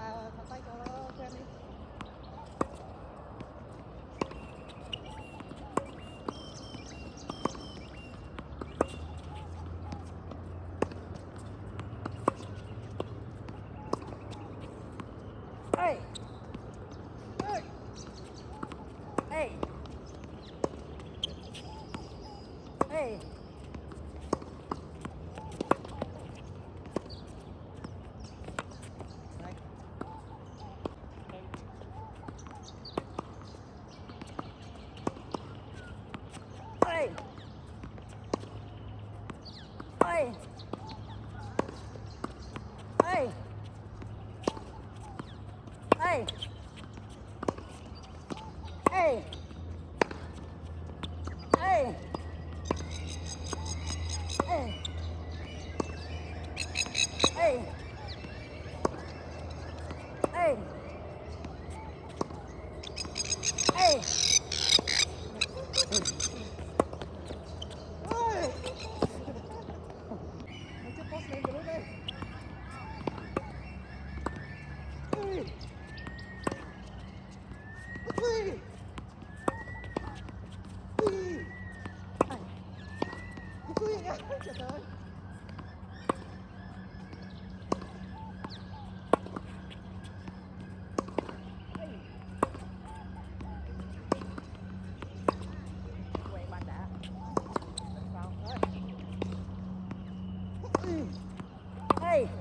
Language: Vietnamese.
thả tay cho nó quen đi. Hey! Hey! Hey! Hey! Hey! Hey! Hey! Hey! Hey! Hey! Hey! Hey! Hey! Hey! Ôi! Nó chưa post lên group đây. Ui! Ui! Ui! Ai? Ui nha, trời ơi. Quen bạn đã. Vào thôi. Hey!